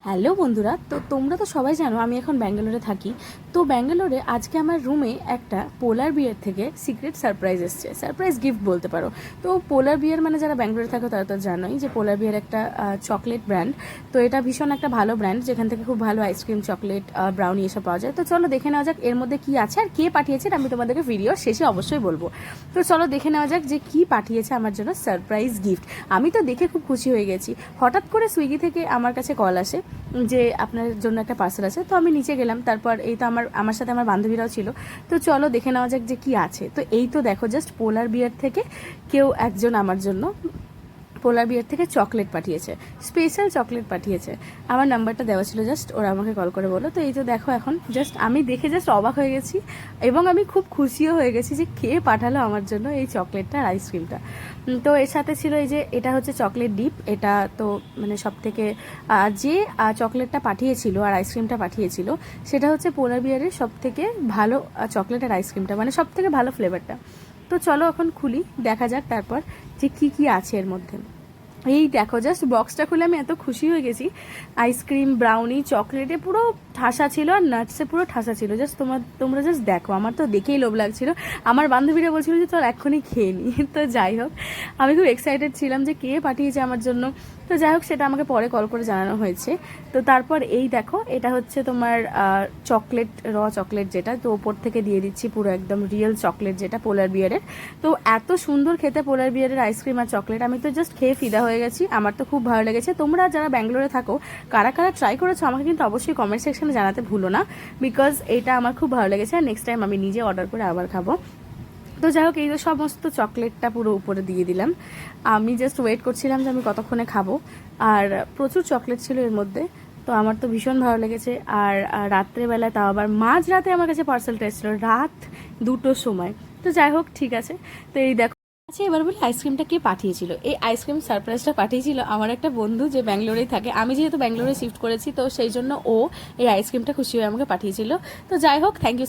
Hello বন্ধুরা, তো তোমরা তো সবাই জানো আমি এখন ব্যাঙ্গালোরে থাকি। তো ব্যাঙ্গালোরে আজকে আমার রুমে একটা পোলার বিয়ার থেকে সিক্রেট সারপ্রাইজ এসছে, সারপ্রাইজ গিফট বলতে পারো। তো পোলার বিয়ার মানে যারা ব্যাঙ্গালোরে থাকো তারা তো জানোই যে পোলার বিয়ার একটা চকলেট ব্র্যান্ড। তো এটা ভীষণ একটা ভালো ব্র্যান্ড, যেখান থেকে খুব ভালো আইসক্রিম, চকলেট, ব্রাউনি এসব পাওয়া যায়। তো চলো দেখে নেওয়া যাক এর মধ্যে কি আছে আর কে পাঠিয়েছে, আমি তোমাদেরকে ভিডিও শেষে অবশ্যই বলবো। তো চলো দেখে নেওয়া যাক যে কি পাঠিয়েছে আমার জন্য সারপ্রাইজ গিফট। আমি তো দেখে খুব খুশি হয়ে গেছি। হঠাৎ করে সুইগি থেকে আমার কাছে কল আসে যে আপনার জন্য একটা পার্সেল আছে। তো আমি নিচে গেলাম, তারপর এই তো আমার সাথে আমার বান্ধবীরাও ছিল। তো চলো দেখে নেওয়া যাক যে কি আছে। তো এই তো দেখো, জাস্ট পোলার বিয়ার থেকে কেউ একজন আমার জন্য পোলার বিয়ার থেকে চকলেট পাঠিয়েছে, স্পেশাল চকলেট পাঠিয়েছে। আমার নাম্বারটা দেওয়া ছিল, জাস্ট ওরা আমাকে কল করে বলো। তো এই তো দেখো, এখন জাস্ট আমি দেখে জাস্ট অবাক হয়ে গেছি এবং আমি খুব খুশিও হয়ে গেছি যে কে পাঠালো আমার জন্য এই চকলেটটা আর আইসক্রিমটা। তো এর সাথে ছিল এই যে এটা হচ্ছে চকলেট ডিপ। এটা তো মানে সব থেকে যে চকলেটটা পাঠিয়েছিল আর আইসক্রিমটা পাঠিয়েছিল সেটা হচ্ছে পোলার বিয়ারের সব থেকে ভালো চকলেট আর আইসক্রিমটা, মানে সব থেকে ভালো ফ্লেভারটা। তো চলো এখন খুলি, দেখা যাক তারপর যে কি কি আছে এর মধ্যে। এই দেখো, জাস্ট বক্সটা খুলে আমি এত খুশি হয়ে গেছি। আইসক্রিম, ব্রাউনি, চকলেটে পুরো ঠাসা ছিল আর নাটসে পুরো ঠাসা ছিল। জাস্ট তোমরা জাস্ট দেখো, আমার তো দেখেই লোভ লাগছিল। আমার বান্ধবীরা বলছিল যে তোর এক্ষুনি খেয়ে নি। তো যাই হোক, আমি খুব এক্সাইটেড ছিলাম যে কে পাঠিয়েছে আমার জন্য। তো যাই হোক, সেটা আমাকে পরে কল করে জানানো হয়েছে। তো তারপর এই দেখো, এটা হচ্ছে তোমার চকলেট, চকলেট যেটা, তো ওপর থেকে দিয়ে দিচ্ছি পুরো একদম রিয়েল চকলেট যেটা পোলার বিয়ারের। তো এত সুন্দর খেতে পোলার বিয়ারের আইসক্রিম আর চকলেট, আমি তো জাস্ট খেয়ে ফিদা হয়ে গেছি। আমার তো খুব ভালো লেগেছে। তোমরা যারা ব্যাঙ্গালোরে থাকো কারা কারা ট্রাই করেছো আমাকে কিন্তু অবশ্যই কমেন্ট সেকশনে জানাতে ভুলো না, বিকজ এটা আমার খুব ভালো লেগেছে আর নেক্সট টাইম আমি নিজে অর্ডার করে আবার খাবো। তো যাই হোক, এই তো সমস্ত চকলেটটা পুরো উপরে দিয়ে দিলাম। আমি জাস্ট ওয়েট করছিলাম যে আমি কতক্ষণে খাবো। আর প্রচুর চকলেট ছিল এর মধ্যে। তো আমার তো ভীষণ ভালো লেগেছে। আর রাত্রেবেলায়, তাও আবার মাঝরাতে আমার কাছে পার্সেলটা এসেছিলো, রাত 2টোর সময়। তো যাই হোক, ঠিক আছে। তো এই দেখো, আচ্ছা এবার বলি আইসক্রিমটা কে পাঠিয়েছিল। এই আইসক্রিম সারপ্রাইজটা পাঠিয়েছিল আমার একটা বন্ধু যে ব্যাঙ্গালোরেই থাকে। আমি যেহেতু ব্যাঙ্গালোরে শিফট করেছি, তো সেই জন্য ও এই আইসক্রিমটা খুশি হয়ে আমাকে পাঠিয়েছিল। তো যাই হোক, থ্যাংক ইউ।